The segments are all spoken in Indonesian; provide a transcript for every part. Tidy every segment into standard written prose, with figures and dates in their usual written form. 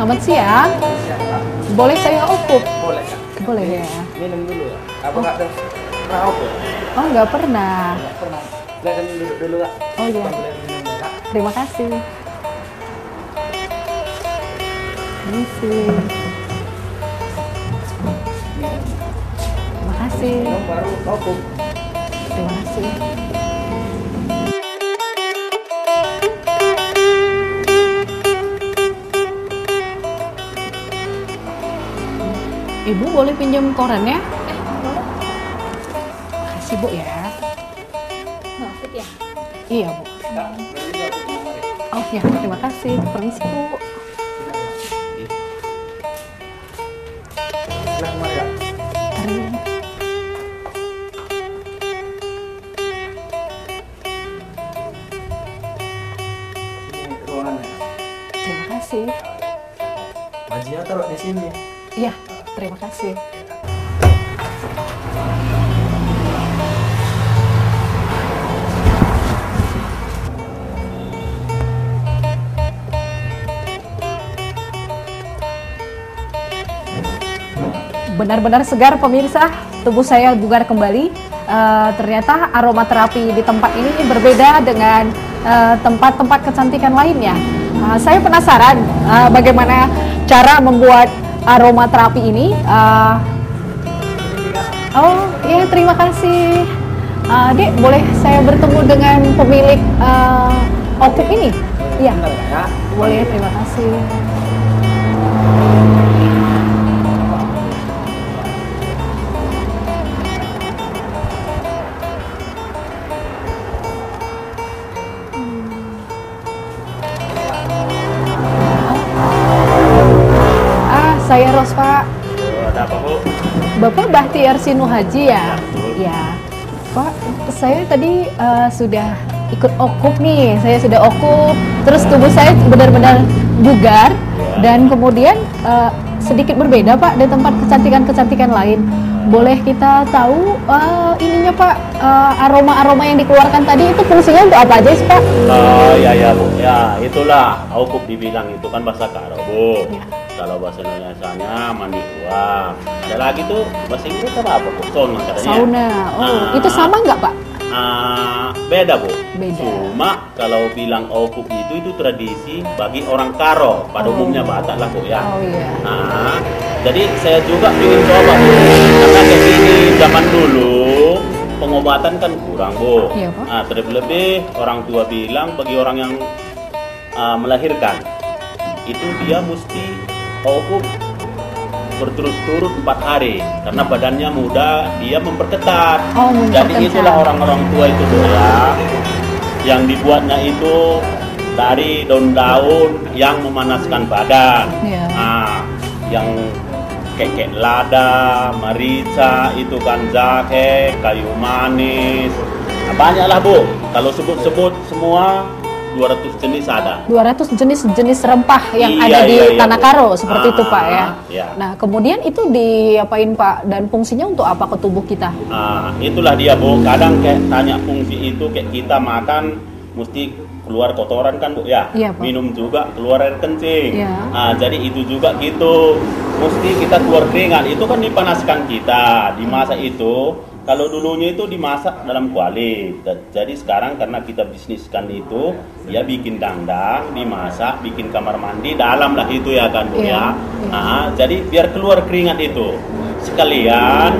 Selamat siang. Boleh saya okup? Boleh Kak. Boleh ya. Minum dulu ya. Apa nggak pernah okup? Oh, nggak pernah. Nggak pernah. Silakan duduk dulu Kak. Oh iya. Boleh minum ya, Kak. Terima kasih. Misi. Terima kasih. Minum baru okup. Terima kasih. Ibu boleh pinjam korannya? Makasih Bu ya. Maksud ya? Iya Bu. Kak, beli satu nomor ya. Oh ya, terima kasih. Permisi Bu. Silakan mari Kak. Ini ruangannya. Terima kasih. Bajunya taruh di sini. Iya, terima kasih. Benar-benar segar pemirsa, tubuh saya bugar kembali. Ternyata aromaterapi di tempat ini berbeda dengan tempat-tempat kecantikan lainnya. Saya penasaran bagaimana cara membuat aromaterapi ini. Oh iya, terima kasih. Dek, boleh saya bertemu dengan pemilik okup ini? Iya, Benar Kak ya? boleh, terima kasih. Saya Rosfa. Ada apa Bu? Bapak Bahtiar Sinu Haji ya? Betul. Ya. Pak, saya tadi sudah ikut okup nih. Saya sudah okup, terus tubuh saya benar-benar bugar dan kemudian sedikit berbeda Pak dari tempat kecantikan-kecantikan lain. Boleh kita tahu ininya Pak, aroma-aroma yang dikeluarkan tadi itu fungsinya untuk apa aja sih Pak? Ya Bu, ya itulah okup dibilang itu kan bahasa Karo Bu. Ya. Kalau bahasa Indonesianya mandi uap. Ada lagi tuh bahasa Inggris apa Bu? Sauna katanya. Sauna. Oh, itu sama nggak Pak? Beda Bu. Beda. Cuma kalau bilang okup itu tradisi bagi orang Karo. Pada Oh. umumnya Batak lah Bu ya. Oh iya. Jadi saya juga ingin coba Bu. Karena kayak gini zaman dulu pengobatan kan kurang Bu. Iya, Pak. Terlebih orang tua bilang bagi orang yang melahirkan itu dia mesti okup berturut-turut 4 hari karena badannya muda, dia memperketat. Oh, Jadi memperketat. itulah orang-orang tua itu Bu ya, yang dibuatnya itu dari daun-daun yang memanaskan badan. Iya. Yang kayak lada, merica, itu kan jahe, kayu manis. Banyaklah Bu. Kalau sebut-sebut semua 200 jenis ada. 200 jenis rempah yang Iya, ada di iya, Tanah Bu. Karo seperti itu Pak ya. Iya. Nah kemudian itu diapain Pak dan fungsinya untuk apa ke tubuh kita? Itulah dia Bu. Kadang kayak tanya fungsi itu kayak kita makan mesti keluar kotoran kan Bu ya. Iya, Pak. Minum juga keluar air kencing. Iya. Jadi itu juga gitu. Mesti kita keluar keringat. Itu kan dipanaskan kita di masa itu. Kalau dulunya itu dimasak dalam kuali. Jadi sekarang karena kita bisniskan itu, ya bikin dandang, dimasak, bikin kamar mandi dalam lah itu ya kan Bu Iya, ya. Jadi biar keluar keringat itu. Sekalian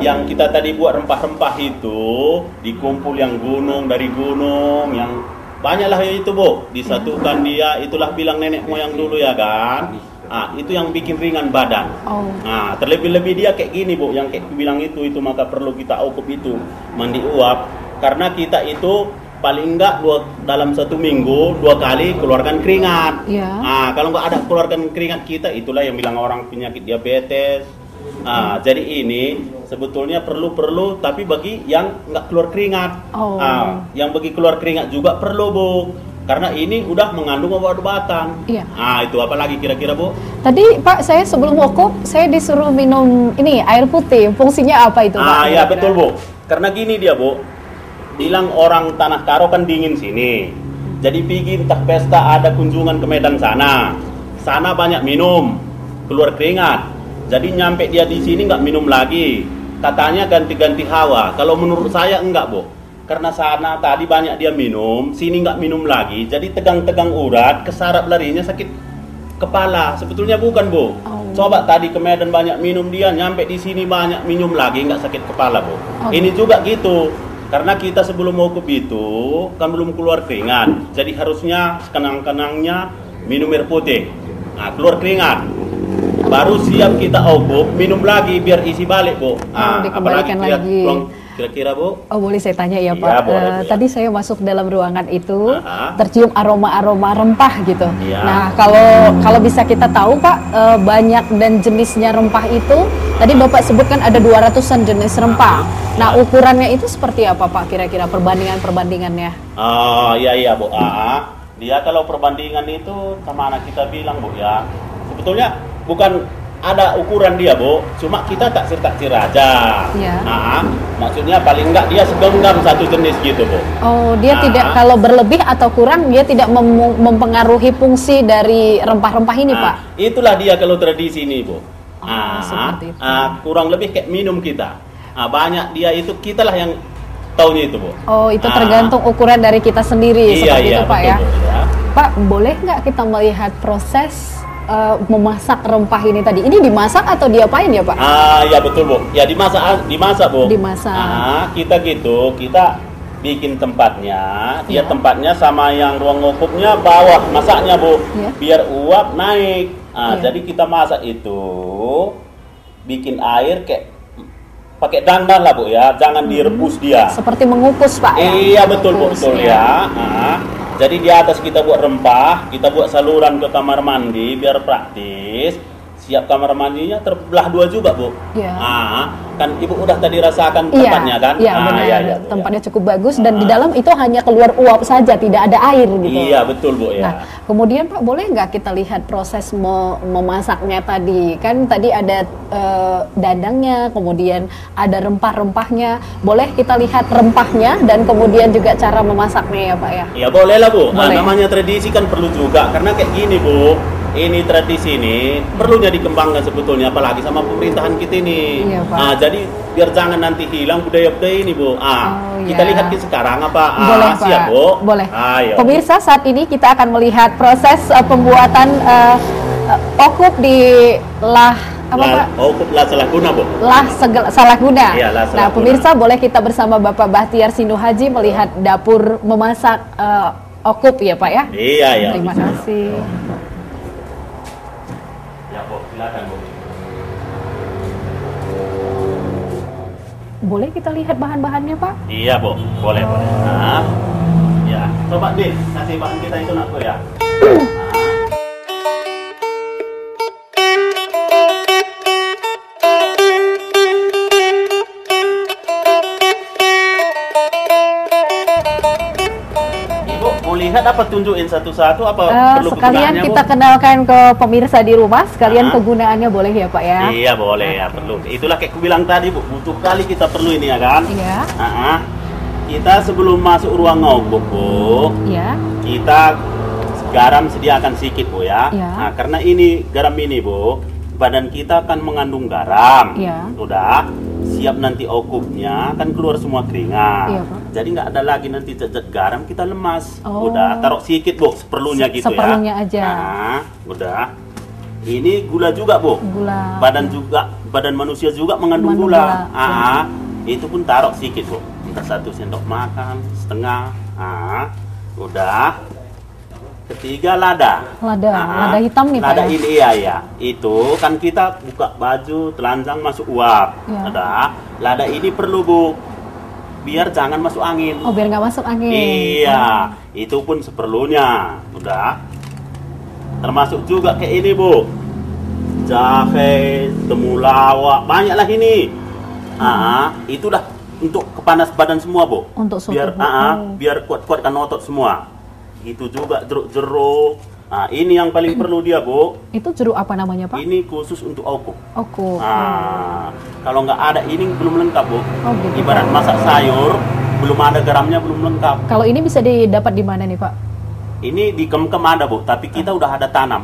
yang kita tadi buat rempah-rempah itu dikumpul yang gunung dari gunung yang banyaklah ya itu Bu. Disatukan dia, itulah bilang nenek moyang dulu ya kan. Itu yang bikin ringan badan. Oh. Terlebih-lebih dia kayak gini Bu, yang kayak bilang itu maka perlu kita okup itu mandi uap karena kita itu paling enggak dalam 1 minggu 2 kali keluarkan keringat. Iya. Kalau nggak ada keluarkan keringat kita, itulah yang bilang orang penyakit diabetes. Jadi ini sebetulnya perlu tapi bagi yang nggak keluar keringat. Oh. Yang bagi keluar keringat juga perlu Bu. Karena ini udah mengandung obat-obatan. Iya. Itu apa lagi kira-kira Bu? Tadi Pak saya sebelum okup saya disuruh minum ini air putih. Fungsinya apa itu Pak? Ya betul Bu. Karena gini dia Bu. Bilang orang Tanah Karo kan dingin sini. Jadi pergi entah pesta ada kunjungan ke Medan sana. sana banyak minum, keluar keringat. Jadi nyampe dia di sini nggak minum lagi. Katanya ganti-ganti hawa. Kalau menurut saya enggak, Bu. Karena sana tadi banyak dia minum, sini nggak minum lagi. Jadi tegang-tegang urat, kesarap larinya sakit kepala. Sebetulnya bukan, Bu. Coba tadi ke Medan banyak minum dia, nyampe di sini banyak minum lagi, nggak sakit kepala, Bu. Ini juga gitu. Karena kita sebelum wukuf itu kan belum keluar keringat. Jadi harusnya sekenang-kenangnya minum air putih. Nah, keluar keringat. Baru siap kita wukuf, minum lagi biar isi balik, Bu. Dikembalikan lagi. Kira-kira, Bu? Oh, boleh saya tanya ya, Iya, Pak? boleh, Bu. Tadi saya masuk dalam ruangan itu, tercium aroma-aroma rempah gitu. Iya. Nah, kalau bisa kita tahu, Pak, banyak dan jenisnya rempah itu, tadi Bapak sebutkan ada 200-an jenis rempah. Nah, ukurannya itu seperti apa, Pak? Kira-kira perbandingannya? Iya, Bu. Dia kalau perbandingan itu sama anak kita bilang, Bu, ya. Sebetulnya bukan ada ukuran dia, Bu, cuma kita taksir aja. Iya. Maksudnya paling enggak dia segenggam satu jenis gitu, Bu. Oh, dia tidak, kalau berlebih atau kurang dia tidak mempengaruhi fungsi dari rempah-rempah ini, Pak? Itulah dia kalau tradisi ini, Bu. Seperti itu. Kurang lebih kayak minum kita. Banyak dia itu kitalah yang taunya itu, Bu. Oh, itu tergantung ukuran dari kita sendiri, seperti itu, Pak, betul, ya? Bu, ya. Pak, boleh nggak kita melihat proses memasak rempah ini tadi? Ini dimasak atau diapain ya, Pak? Ya betul, Bu. Ya dimasak, Bu. Dimasak. Kita bikin tempatnya. Dia tempatnya sama yang ruang wukufnya bawah masaknya, Bu. Ya. Biar uap naik. Ya. Jadi kita masak itu bikin air kayak pakai dandang lah, Bu, ya. Jangan direbus dia. Seperti mengukus, Pak, ya? Iya, betul, Bu, Mengukus, betul ya. Jadi di atas kita buat rempah, kita buat saluran ke kamar mandi biar praktis. Siap kamar mandinya terbelah dua juga, Bu. Iya. Kan Ibu udah tadi rasakan tempatnya, kan? Iya, benar. Iya, Tempatnya cukup bagus dan di dalam itu hanya keluar uap saja, tidak ada air gitu. Iya, betul, Bu, ya. Nah, kemudian Pak, boleh nggak kita lihat proses memasaknya tadi? Kan tadi ada dandangnya, kemudian ada rempah-rempahnya. Boleh kita lihat rempahnya dan kemudian juga cara memasaknya ya, Pak, ya? Iya, boleh lah, Bu. Boleh. Namanya tradisi kan perlu juga, karena kayak gini, Bu. Ini tradisi ini perlunya dikembangkan sebetulnya, apalagi sama pemerintahan kita ini. Iya, Pak. Jadi biar jangan nanti hilang budaya-budaya ini, Bu. Kita iya. lihat sekarang apa? Boleh, Pak. Siap, Bu? Boleh. Ayo. Pemirsa, saat ini kita akan melihat proses pembuatan okup di Pak? Okup lah salah guna, Bu. Salah guna. Iya, lah Nah, salah pemirsa, boleh kita bersama Bapak Bahtiar Sinuhaji melihat dapur memasak okup ya, Pak, ya? Iya, ya. Terima kasih. Ya, Bu, silakan, Bu. Boleh kita lihat bahan-bahannya, Pak? Iya, Bu. Boleh. Ya, coba deh kasih bahan kita itu, nak, Bu, ya. Ibu mau lihat apa tunjukin satu-satu apa perlu Sekalian kegunaannya, kita Bu? kenalkan ke pemirsa di rumah, sekalian kegunaannya boleh ya, Pak, ya? Iya, boleh ya, perlu. Itulah kayak aku bilang tadi, Bu, butuh kali kita perlu ini, ya kan? Iya. Kita sebelum masuk ruang wukuf, Bu, Iya. kita garam sediakan sedikit, Bu, ya. Iya. Nah, karena ini garam ini, Bu, badan kita akan mengandung garam. Iya. Udah siap nanti wukufnya kan keluar semua keringat. Iya, Pak. Jadi nggak ada lagi nanti jejak garam, kita lemas. Oh. Udah taruh sedikit, Bu, seperlunya gitu, Seperlunya ya. aja. Udah. Ini gula juga, Bu. Gula. Badan manusia juga mengandung Mengandung gula. gula. Itu pun taruh sedikit, Bu. Entah 1 sendok makan, setengah. Udah. Ketiga lada. Lada hitam nih, Pak, Lada ya? ini ya. Itu kan kita buka baju, telanjang masuk uap. Ya. Ada. Lada ini perlu, Bu. Biar jangan masuk angin. Oh, biar nggak masuk angin. Iya, itu pun seperlunya. Udah. Termasuk juga kayak ini, Bu. Jahe, temulawak, banyaklah ini. Itu dah untuk kepanas badan semua, Bu. Untuk suhu biar tubuh. biar kuat-kuatkan otot semua. Itu juga jeruk-jeruk. Ini yang paling perlu dia, Bu. Itu jeruk apa namanya, Pak? Ini khusus untuk wukuf. Okup. Kalau nggak ada ini belum lengkap, Bu. Oh, gitu, Ibarat Pak. masak sayur, belum ada garamnya belum lengkap. Kalau ini bisa didapat di mana nih, Pak? Ini di kem-kem ada, Bu, tapi kita udah ada tanam.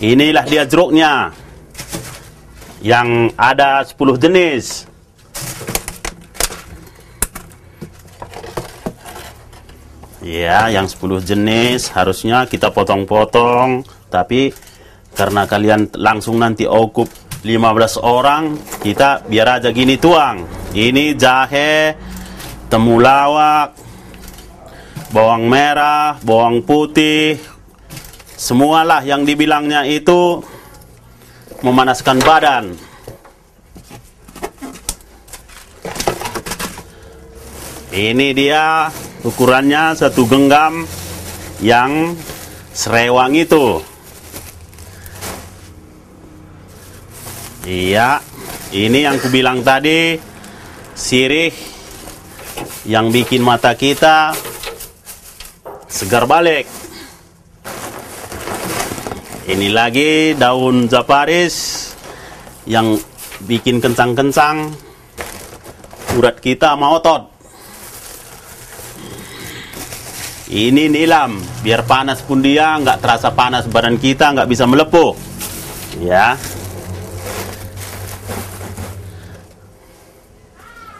inilah dia jeruknya yang ada 10 jenis. Ya, yang 10 jenis harusnya kita potong-potong, tapi karena kalian langsung nanti okup 15 orang, kita biar aja gini tuang. Ini jahe, temulawak, bawang merah, bawang putih, semualah yang dibilangnya itu memanaskan badan. Ini dia ukurannya 1 genggam yang serewang itu. Iya, ini yang kubilang tadi, sirih yang bikin mata kita segar balik. Ini lagi daun japaris yang bikin kencang-kencang urat kita mau otot. Ini nilam, biar panas pun dia nggak terasa panas badan kita, nggak bisa melepuh. Ya.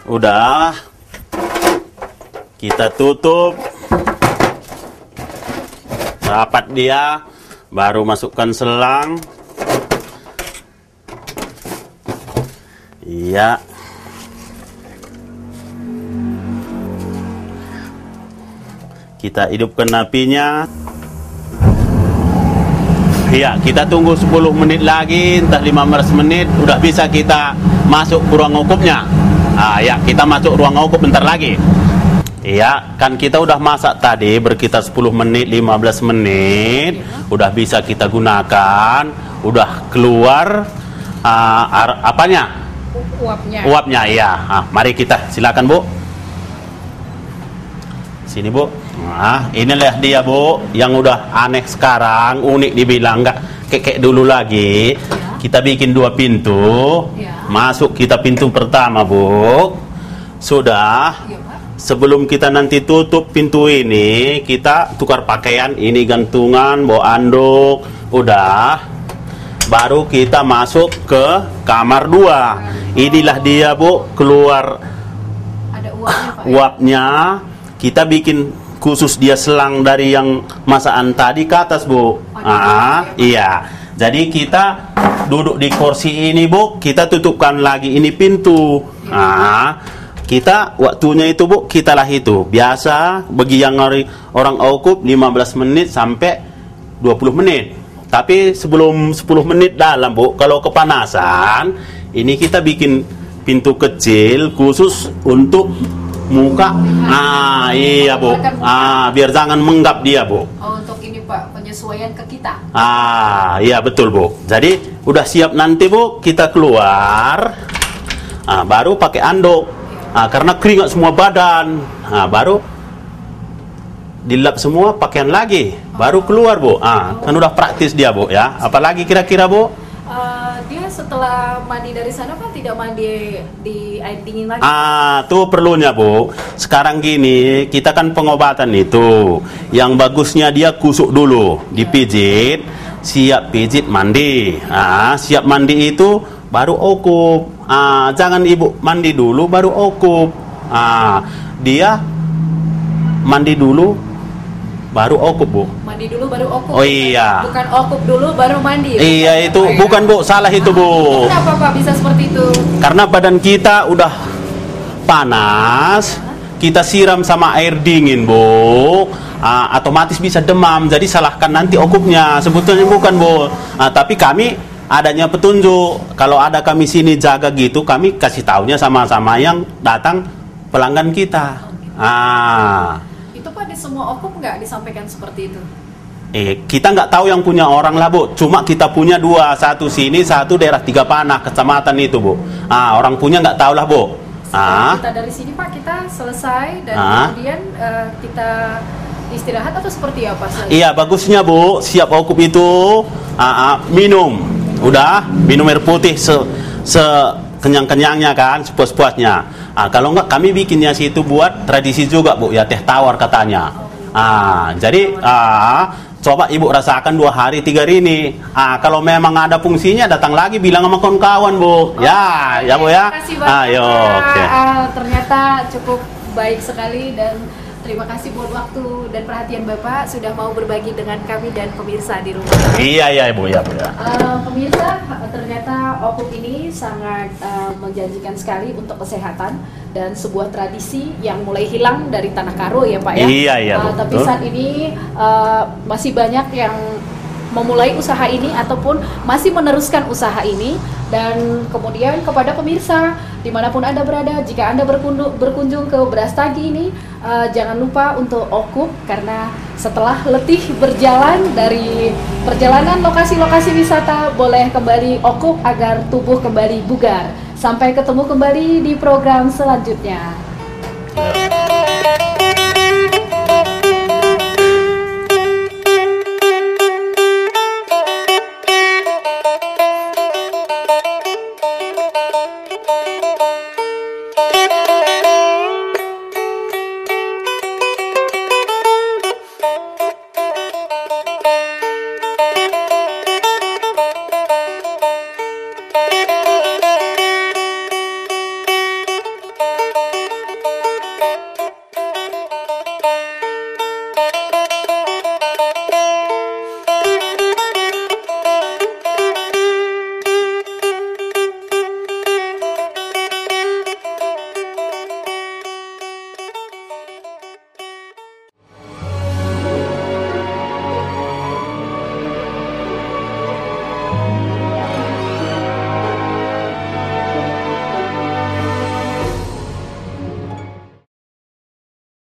Udah, kita tutup rapat dia, baru masukkan selang. Iya. Kita hidupkan apinya. Iya, kita tunggu 10 menit lagi, entah 15 menit, udah bisa kita masuk ke ruang ukupnya. Ya, kita masuk ruang ukup bentar lagi. Iya, kan kita udah masak tadi berkisar 10 menit, 15 menit, udah bisa kita gunakan, udah keluar apanya? Uapnya. Uapnya, iya. Mari kita, silakan Bu. Sini Bu. Nah, inilah dia Bu, yang udah aneh sekarang, unik dibilang, nggak kayak dulu lagi. Kita bikin 2 pintu. Masuk kita pintu pertama Bu. Sudah. Sebelum kita nanti tutup pintu ini, kita tukar pakaian. Ini gantungan, bawa anduk. Udah. Baru kita masuk ke kamar 2. Inilah dia Bu, keluar Ada uapnya Pak. Uapnya. Kita bikin khusus dia selang dari yang masakan tadi ke atas Bu. Iya. Jadi kita duduk di kursi ini Bu, kita tutupkan lagi ini pintu. Kita waktunya itu Bu, kita lah itu. Biasa bagi yang orang ukup 15 menit sampai 20 menit. Tapi sebelum 10 menit dalam Bu, kalau kepanasan, ini kita bikin pintu kecil khusus untuk muka. Iya Bu. Biar jangan menggap dia Bu. Untuk ini Pak, penyesuaian ke kita. Iya betul Bu. Jadi udah siap nanti Bu, kita keluar. Baru pakai anduk. Karena keringat semua badan. Baru dilap semua pakaian lagi. Baru keluar Bu. Kan udah praktis dia Bu ya. Apalagi kira-kira Bu? Dia setelah mandi dari sana Pak tidak mandi di air dingin lagi. Tuh perlunya Bu. Sekarang gini, kita kan pengobatan itu. Yang bagusnya dia kusuk dulu, dipijit, siap pijit mandi. Siap mandi itu baru okup. Jangan Ibu mandi dulu baru okup. Dia mandi dulu baru okup Bu. Mandi dulu baru okup. Oh iya. Bukan okup dulu baru mandi. Iya itu bukan Bu, salah itu Bu. Kenapa Pak bisa seperti itu? Karena badan kita udah panas, kita siram sama air dingin Bu, otomatis bisa demam. Jadi salahkan nanti okupnya. Sebetulnya bukan Bu. Tapi kami adanya petunjuk. Kalau ada kami sini jaga gitu, kami kasih taunya sama-sama yang datang pelanggan kita. Itu Pak di semua okup nggak disampaikan seperti itu? Kita nggak tahu yang punya orang lah Bu. Cuma kita punya 2, satu sini, satu daerah 3 Panah, kecamatan itu Bu. Orang punya nggak tahu lah Bu. Kita dari sini Pak, kita selesai dan kemudian kita istirahat atau seperti apa? Iya bagusnya Bu, siap okup itu minum. Udah minum air putih kenyang-kenyangnya kan, sepuas-puasnya. Kalau enggak kami bikinnya situ buat tradisi juga Bu, ya teh tawar katanya. Jadi coba ibu rasakan 2 hari 3 hari ini. Kalau memang ada fungsinya datang lagi bilang sama kawan-kawan Bu. Ya Bu ya. Terima kasih banyak, Ayo. Pak. Oke. Ternyata cukup baik sekali dan terima kasih buat waktu dan perhatian Bapak sudah mau berbagi dengan kami dan pemirsa di rumah. Iya Bu ya. Pemirsa, ternyata Okup ini sangat menjanjikan sekali untuk kesehatan dan sebuah tradisi yang mulai hilang dari Tanah Karo ya Pak ya. Iya Tapi betul. saat ini masih banyak yang memulai usaha ini ataupun masih meneruskan usaha ini. Dan kemudian kepada pemirsa dimanapun Anda berada, jika Anda berkunjung ke Brastagi ini, jangan lupa untuk Okup, karena setelah letih berjalan dari perjalanan lokasi-lokasi wisata, boleh kembali Okup agar tubuh kembali bugar. Sampai ketemu kembali di program selanjutnya. Ya.